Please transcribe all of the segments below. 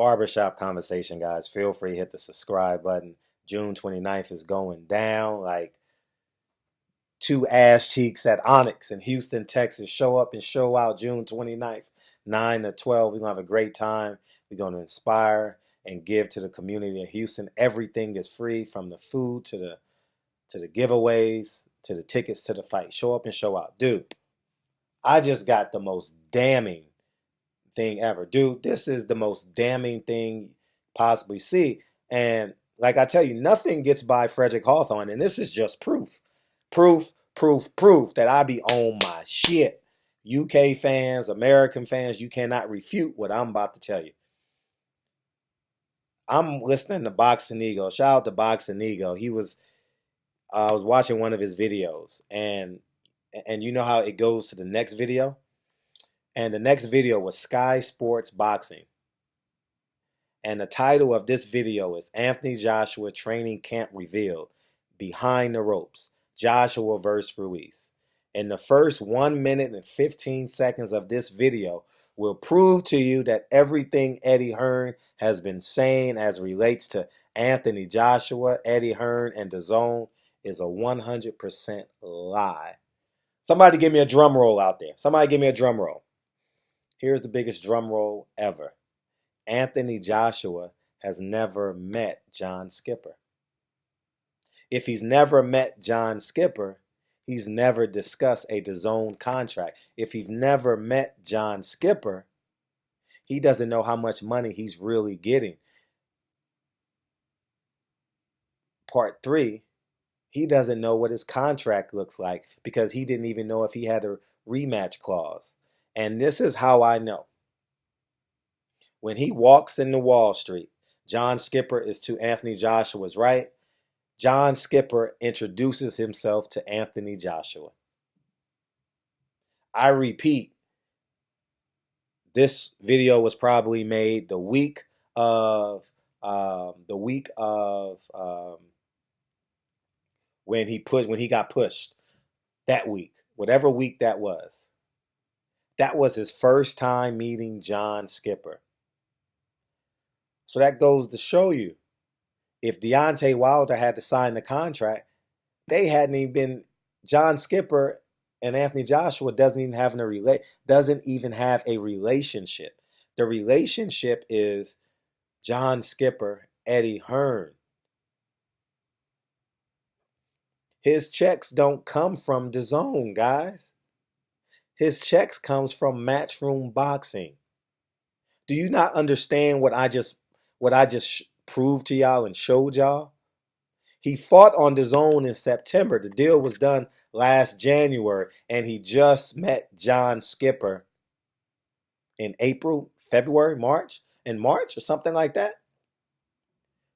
Barbershop conversation, guys. Feel free to hit the subscribe button. June 29th is going down. Like two ass cheeks at Onyx in Houston, Texas. Show up and show out June 29th, 9 to 12. We're going to have a great time. We're going to inspire and give to the community of Houston. Everything is free, from the food to the giveaways to the tickets to the fight. Show up and show out. Dude, I just got the most damning thing ever. Dude, this is the most damning thing you possibly see. And like I tell you, nothing gets by Frederick Hawthorne. And this is just proof. Proof that I be on my shit. UK fans, American fans, you cannot refute what I'm about to tell you. I'm listening to Boxing Ego. Shout out to Boxing Ego. I was watching one of his videos, and you know how it goes to the next video? And the next video was Sky Sports Boxing. And the title of this video is Anthony Joshua Training Camp Revealed, Behind the Ropes, Joshua vs. Ruiz. In the first 1 minute and 15 seconds of this video will prove to you that everything Eddie Hearn has been saying as relates to Anthony Joshua, Eddie Hearn, and DAZN is a 100% lie. Somebody give me a drum roll out there. Somebody give me a drum roll. Here's the biggest drum roll ever. Anthony Joshua has never met John Skipper. If he's never met John Skipper, he's never discussed a DAZN contract. If he's never met John Skipper, he doesn't know how much money he's really getting. Part 3, he doesn't know what his contract looks like because he didn't even know if he had a rematch clause. And this is how I know. When he walks into Wall Street, John Skipper is to Anthony Joshua's right. John Skipper introduces himself to Anthony Joshua. I repeat, this video was probably made the week of when he got pushed. That week, whatever week that was. That was his first time meeting John Skipper. So that goes to show you, if Deontay Wilder had to sign the contract, they hadn't even been, John Skipper and Anthony Joshua doesn't even have a relationship. The relationship is John Skipper, Eddie Hearn. His checks don't come from DAZN, guys. His checks comes from Matchroom Boxing. Do you not understand what I just proved to y'all and showed y'all? He fought on DAZN in September. The deal was done last January, and he just met John Skipper in April, February, March, or something like that.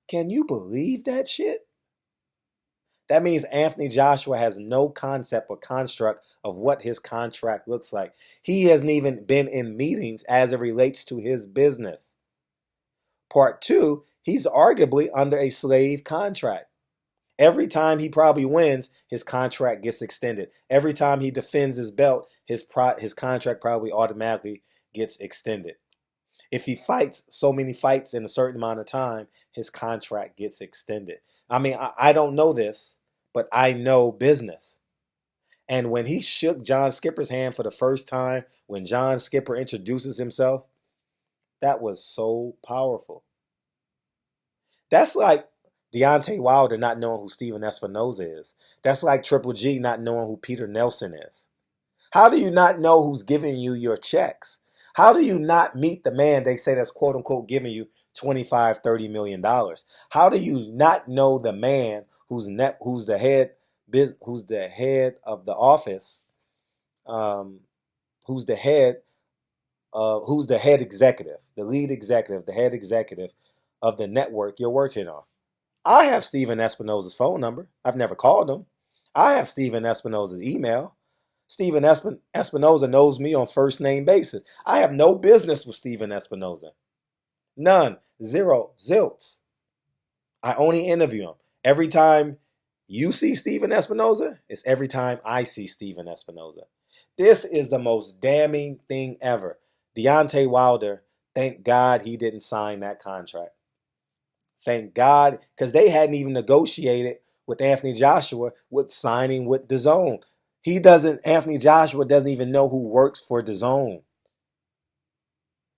Can you believe that shit? That means Anthony Joshua has no concept or construct of what his contract looks like. He hasn't even been in meetings as it relates to his business. Part 2, he's arguably under a slave contract. Every time he probably wins, his contract gets extended. Every time he defends his belt, his contract probably automatically gets extended. If he fights so many fights in a certain amount of time, his contract gets extended. I mean, I don't know this, but I know business. And when he shook John Skipper's hand for the first time, when John Skipper introduces himself, that was so powerful. That's like Deontay Wilder not knowing who Steven Espinoza is. That's like Triple G not knowing who Peter Nelson is. How do you not know who's giving you your checks? How do you not meet the man they say that's quote unquote giving you $25, $30 million? How do you not know the man who's the head of the office, who's the head executive, the lead executive, the head executive of the network you're working on? I have Steven Espinoza's phone number. I've never called him. I have Steven Espinoza's email. Steven Espinoza knows me on first name basis. I have no business with Steven Espinoza. None. Zero. Zilts. I only interview him. Every time you see Steven Espinoza, it's every time I see Steven Espinoza. This is the most damning thing ever. Deontay Wilder Thank God he didn't sign that contract. Thank God, because they hadn't even negotiated with Anthony Joshua with signing with DAZN. Anthony Joshua doesn't even know who works for DAZN.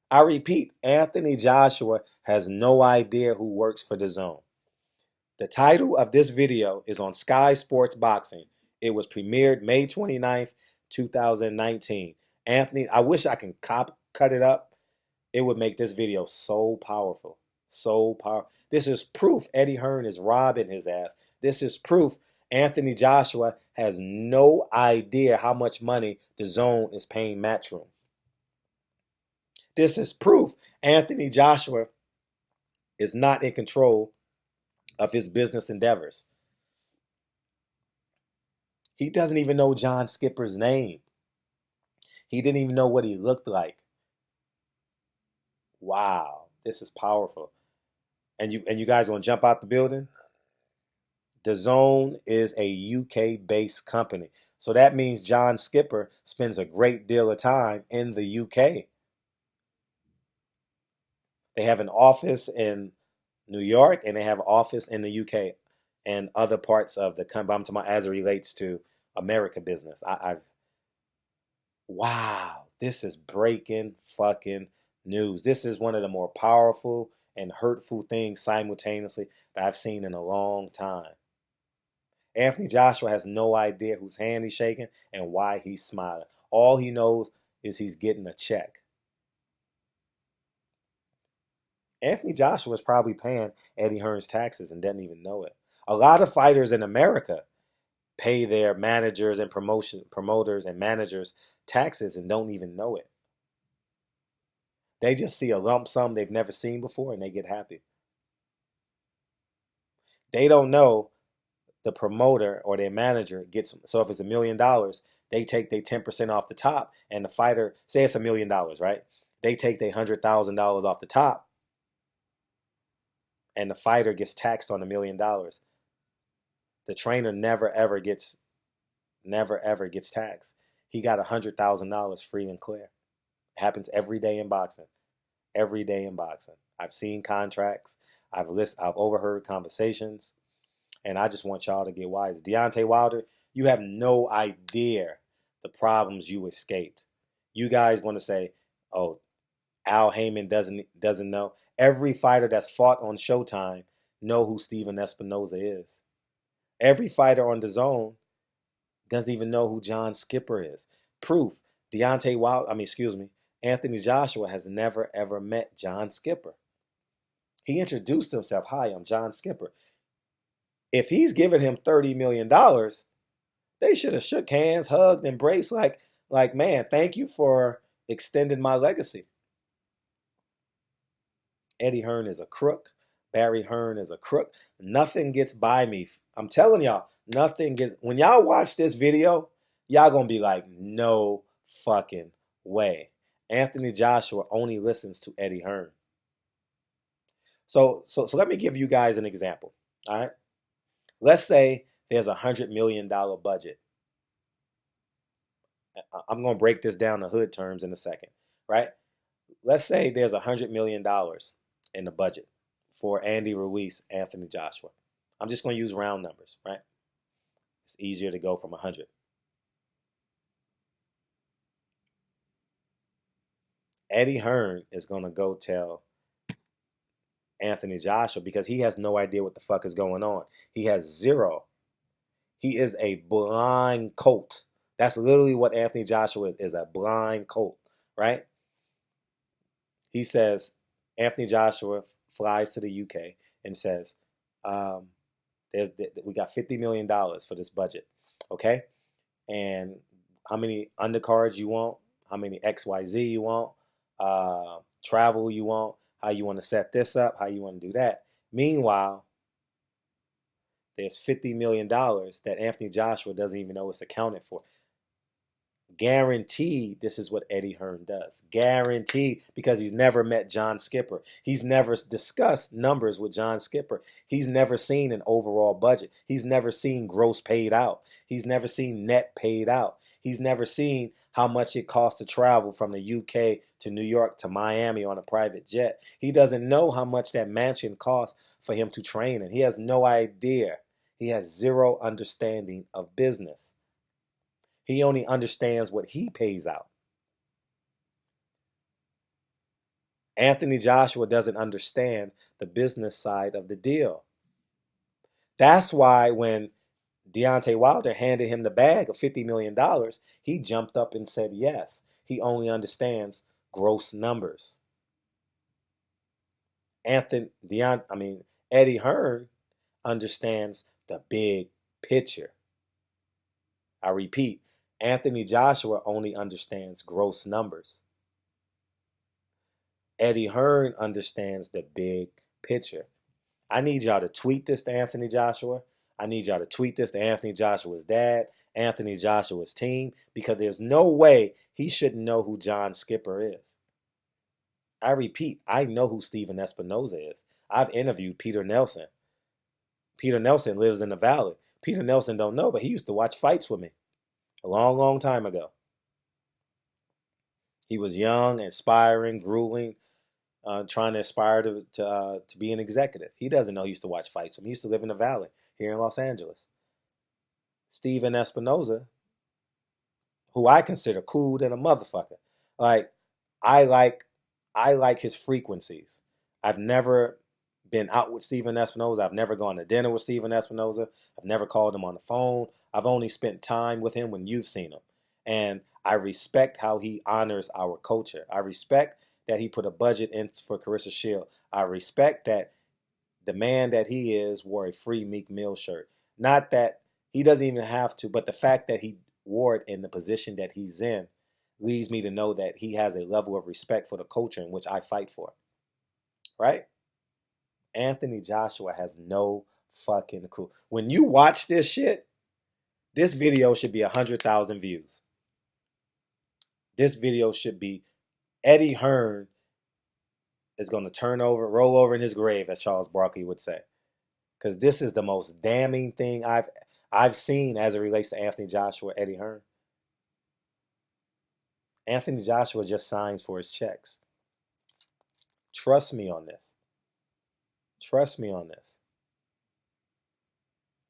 I repeat, Anthony Joshua has no idea who works for DAZN. The title of this video is on Sky Sports Boxing. It was premiered May 29th, 2019. Anthony, I wish I can cut it up. It would make this video so powerful. So powerful. This is proof Eddie Hearn is robbing his ass. This is proof Anthony Joshua has no idea how much money DAZN is paying Matchroom. This is proof Anthony Joshua is not in control of his business endeavors. He doesn't even know John Skipper's name. He didn't even know what he looked like. Wow, this is powerful. And you guys gonna jump out the building? DAZN is a UK-based company. So that means John Skipper spends a great deal of time in the UK. They have an office in New York and they have an office in the UK and other parts of the country. I'm talking about as it relates to America business. Wow, this is breaking fucking news. This is one of the more powerful and hurtful things simultaneously that I've seen in a long time. Anthony Joshua has no idea whose hand he's shaking and why he's smiling. All he knows is he's getting a check. Anthony Joshua is probably paying Eddie Hearn's taxes and doesn't even know it. A lot of fighters in America pay their managers and promoters and managers taxes and don't even know it. They just see a lump sum they've never seen before and they get happy. They don't know the promoter or their manager gets, so if it's $1 million, they take their 10% off the top, and the fighter, say it's $1 million, right? They take their $100,000 off the top, and the fighter gets taxed on $1 million. The trainer never ever gets taxed. He got $100,000 free and clear. It happens every day in boxing. Every day in boxing. I've seen contracts. I've overheard conversations. And I just want y'all to get wise. Deontay Wilder, you have no idea the problems you escaped. You guys want to say, oh, Al Heyman doesn't know. Every fighter that's fought on Showtime know who Steven Espinoza is. Every fighter on DAZN doesn't even know who John Skipper is. Proof, Anthony Joshua has never ever met John Skipper. He introduced himself, hi, I'm John Skipper. If he's giving him $30 million, they should have shook hands, hugged, embraced, like, man, thank you for extending my legacy. Eddie Hearn is a crook. Barry Hearn is a crook. Nothing gets by me. I'm telling y'all, when y'all watch this video, y'all gonna be like, no fucking way. Anthony Joshua only listens to Eddie Hearn. So let me give you guys an example, all right? Let's say there's a $100 million budget. I'm going to break this down to hood terms in a second, right? Let's say there's $100 million in the budget for Andy Ruiz, Anthony Joshua. I'm just going to use round numbers, right? It's easier to go from 100. Eddie Hearn is going to go tell Anthony Joshua because he has no idea what the fuck is going on. He has zero. He is a blind colt. That's literally what Anthony Joshua is a blind colt, right? He says, Anthony Joshua flies to the UK and says, we got $50 million for this budget, okay? And how many undercards you want, how many XYZ you want, travel you want, how you want to set this up, how you want to do that. Meanwhile, there's $50 million that Anthony Joshua doesn't even know it's accounted for. Guaranteed, this is what Eddie Hearn does. Guaranteed, because he's never met John Skipper. He's never discussed numbers with John Skipper. He's never seen an overall budget. He's never seen gross paid out. He's never seen net paid out. He's never seen how much it costs to travel from the UK to New York to Miami on a private jet. He doesn't know how much that mansion costs for him to train in. He has no idea. He has zero understanding of business. He only understands what he pays out. Anthony Joshua doesn't understand the business side of the deal. That's why when Deontay Wilder handed him the bag of $50 million, he jumped up and said yes. He only understands gross numbers. Eddie Hearn understands the big picture. I repeat, Anthony Joshua only understands gross numbers. Eddie Hearn understands the big picture. I need y'all to tweet this to Anthony Joshua. I need y'all to tweet this to Anthony Joshua's dad, Anthony Joshua's team, because there's no way he shouldn't know who John Skipper is. I repeat, I know who Steven Espinoza is. I've interviewed Peter Nelson. Peter Nelson lives in the Valley. Peter Nelson don't know, but he used to watch fights with me a long, long time ago. He was young, aspiring, grueling, trying to aspire to be an executive. He doesn't know he used to watch fights. He used to live in the Valley here in Los Angeles. Steven Espinoza, who I consider cool than a motherfucker. I like his frequencies. I've never been out with Steven Espinoza. I've never gone to dinner with Steven Espinoza. I've never called him on the phone. I've only spent time with him when you've seen him. And I respect how he honors our culture. I respect that he put a budget in for Carissa Shield. I respect that the man that he is wore a free Meek Mill shirt. Not that he doesn't even have to, but the fact that he wore it in the position that he's in leads me to know that he has a level of respect for the culture in which I fight for. Right? Anthony Joshua has no fucking clue. When you watch this shit, this video should be 100,000 views. This video should be Eddie Hearn is going to roll over in his grave, as Charles Barkley would say. Because this is the most damning thing I've seen as it relates to Anthony Joshua, Eddie Hearn. Anthony Joshua just signs for his checks. Trust me on this. Trust me on this.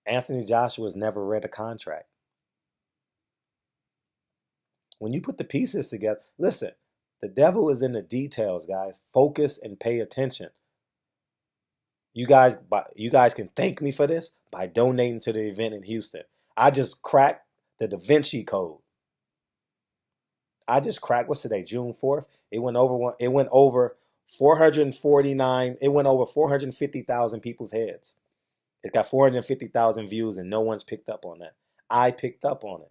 Anthony Joshua's never read a contract. When you put the pieces together, listen, the devil is in the details, guys. Focus and pay attention. You guys can thank me for this by donating to the event in Houston. I just cracked the Da Vinci Code. What's today, June 4th? It went over 449, it went over 450,000 people's heads. It got 450,000 views and no one's picked up on that. I picked up on it.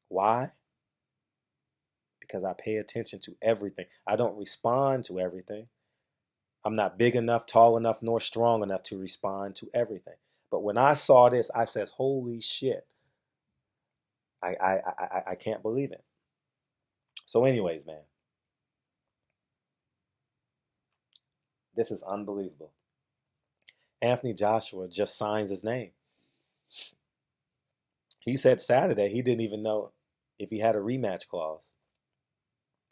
Why? Because I pay attention to everything. I don't respond to everything. I'm not big enough, tall enough, nor strong enough to respond to everything. But when I saw this, I said, holy shit. I can't believe it. So anyways, man. This is unbelievable. Anthony Joshua just signs his name. He said Saturday he didn't even know if he had a rematch clause.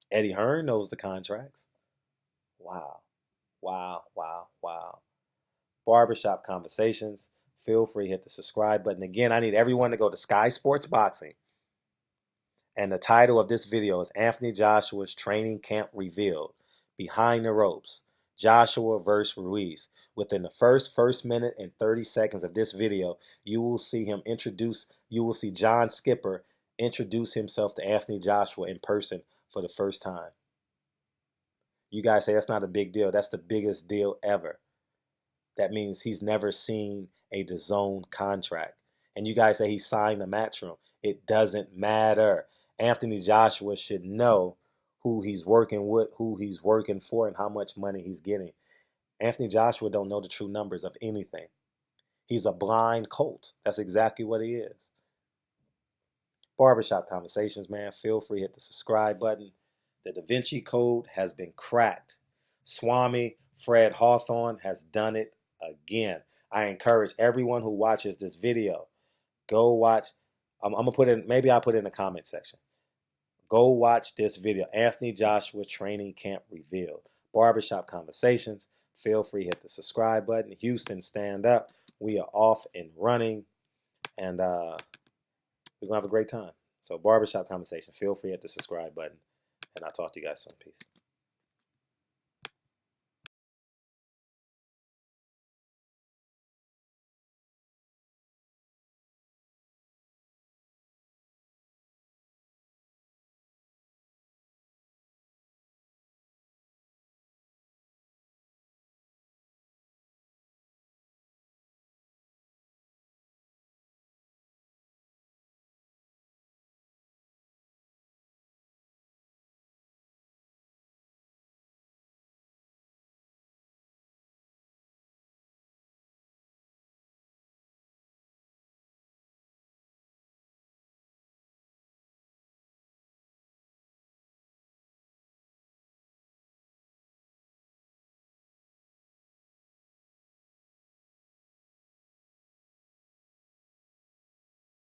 Eddie Hearn knows the contracts. Wow. Wow, wow, wow. Barbershop Conversations. Feel free to hit the subscribe button. Again, I need everyone to go to Sky Sports Boxing. And the title of this video is Anthony Joshua's Training Camp Revealed. Behind the Ropes. Joshua versus Ruiz. Within the first minute and 30 seconds of this video, you will see John Skipper introduce himself to Anthony Joshua in person for the first time. You guys say that's not a big deal. That's the biggest deal ever. That means he's never seen a DAZN contract. And you guys say he signed a Matchroom. It doesn't matter. Anthony Joshua should know who he's working with, who he's working for, and how much money he's getting. Anthony Joshua don't know the true numbers of anything. He's a blind colt. That's exactly what he is. Barbershop Conversations, man. Feel free to hit the subscribe button. The Da Vinci Code has been cracked. Swami Fred Hawthorne has done it again. I encourage everyone who watches this video, go watch. I'm gonna put in. Maybe I'll put it in the comment section. Go watch this video. Anthony Joshua Training Camp Revealed. Barbershop Conversations. Feel free, hit the subscribe button. Houston, stand up. We are off and running. And we're going to have a great time. So Barbershop Conversation. Feel free, hit the subscribe button. And I'll talk to you guys soon. Peace.